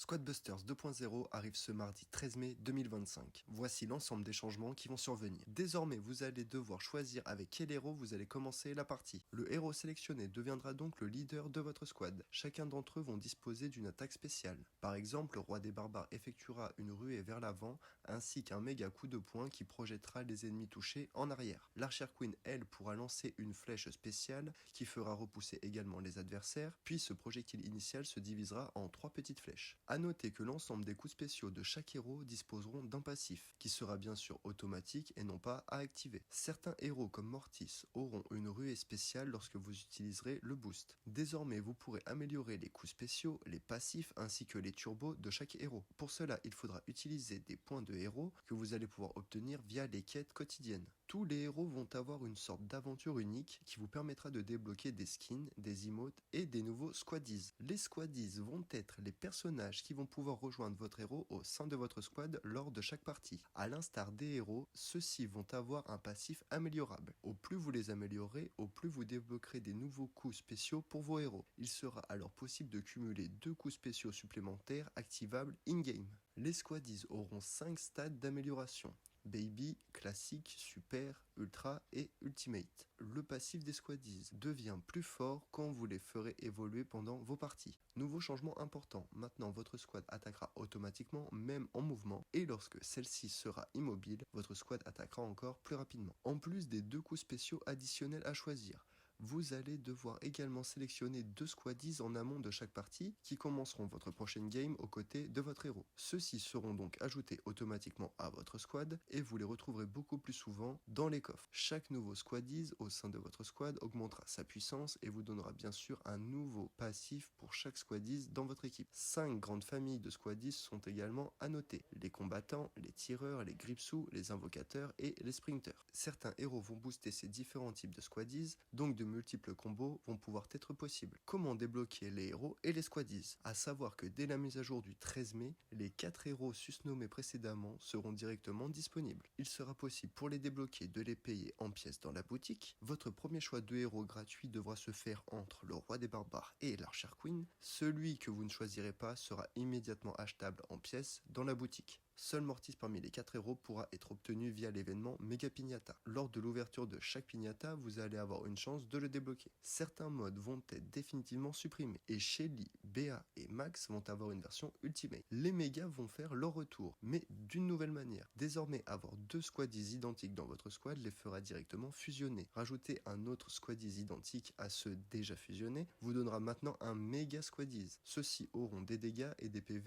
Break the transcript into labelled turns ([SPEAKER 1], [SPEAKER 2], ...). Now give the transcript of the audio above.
[SPEAKER 1] Squad Busters 2.0 arrive ce mardi 13 mai 2025. Voici l'ensemble des changements qui vont survenir. Désormais, vous allez devoir choisir avec quel héros vous allez commencer la partie. Le héros sélectionné deviendra donc le leader de votre squad. Chacun d'entre eux vont disposer d'une attaque spéciale. Par exemple, le roi des barbares effectuera une ruée vers l'avant, ainsi qu'un méga coup de poing qui projettera les ennemis touchés en arrière. L'archer queen, elle, pourra lancer une flèche spéciale qui fera repousser également les adversaires, puis ce projectile initial se divisera en 3 petites flèches. A noter que l'ensemble des coups spéciaux de chaque héros disposeront d'un passif, qui sera bien sûr automatique et non pas à activer. Certains héros comme Mortis auront une ruée spéciale lorsque vous utiliserez le boost. Désormais, vous pourrez améliorer les coups spéciaux, les passifs ainsi que les turbos de chaque héros. Pour cela, il faudra utiliser des points de héros que vous allez pouvoir obtenir via les quêtes quotidiennes. Tous les héros vont avoir une sorte d'aventure unique qui vous permettra de débloquer des skins, des emotes et des nouveaux squaddies. Les squaddies vont être les personnages qui vont pouvoir rejoindre votre héros au sein de votre squad lors de chaque partie. A l'instar des héros, ceux-ci vont avoir un passif améliorable. Au plus vous les améliorez, au plus vous débloquerez des nouveaux coups spéciaux pour vos héros. Il sera alors possible de cumuler 2 coups spéciaux supplémentaires activables in-game. Les squaddies auront 5 stades d'amélioration. Baby, classique, super, ultra et ultimate. Le passif des squaddies devient plus fort quand vous les ferez évoluer pendant vos parties. Nouveau changement important, maintenant votre squad attaquera automatiquement même en mouvement et lorsque celle-ci sera immobile, votre squad attaquera encore plus rapidement. En plus des 2 coups spéciaux additionnels à choisir, vous allez devoir également sélectionner 2 squaddies en amont de chaque partie qui commenceront votre prochaine game aux côtés de votre héros. Ceux-ci seront donc ajoutés automatiquement à votre squad et vous les retrouverez beaucoup plus souvent dans les coffres. Chaque nouveau squaddies au sein de votre squad augmentera sa puissance et vous donnera bien sûr un nouveau passif pour chaque squaddies dans votre équipe. 5 grandes familles de squaddies sont également à noter. Les combattants, les tireurs, les gripsous, les invocateurs et les sprinters. Certains héros vont booster ces différents types de squaddies, donc de multiples combos vont pouvoir être possibles. Comment débloquer les héros et les squaddies? A savoir que dès la mise à jour du 13 mai, les 4 héros susnommés précédemment seront directement disponibles. Il sera possible pour les débloquer de les payer en pièces dans la boutique. Votre premier choix de héros gratuit devra se faire entre le roi des barbares et l'archer queen. Celui que vous ne choisirez pas sera immédiatement achetable en pièces dans la boutique. Seul Mortis parmi les 4 héros pourra être obtenu via l'événement Mega Pignata. Lors de l'ouverture de chaque Pignata, vous allez avoir une chance de le débloquer. Certains modes vont être définitivement supprimés et Shelly, Béa et Max vont avoir une version Ultimate. Les mégas vont faire leur retour, mais d'une nouvelle manière. Désormais, avoir 2 squaddies identiques dans votre squad les fera directement fusionner. Rajouter un autre squaddies identique à ceux déjà fusionnés vous donnera maintenant un méga squaddies. Ceux-ci auront des dégâts et des PV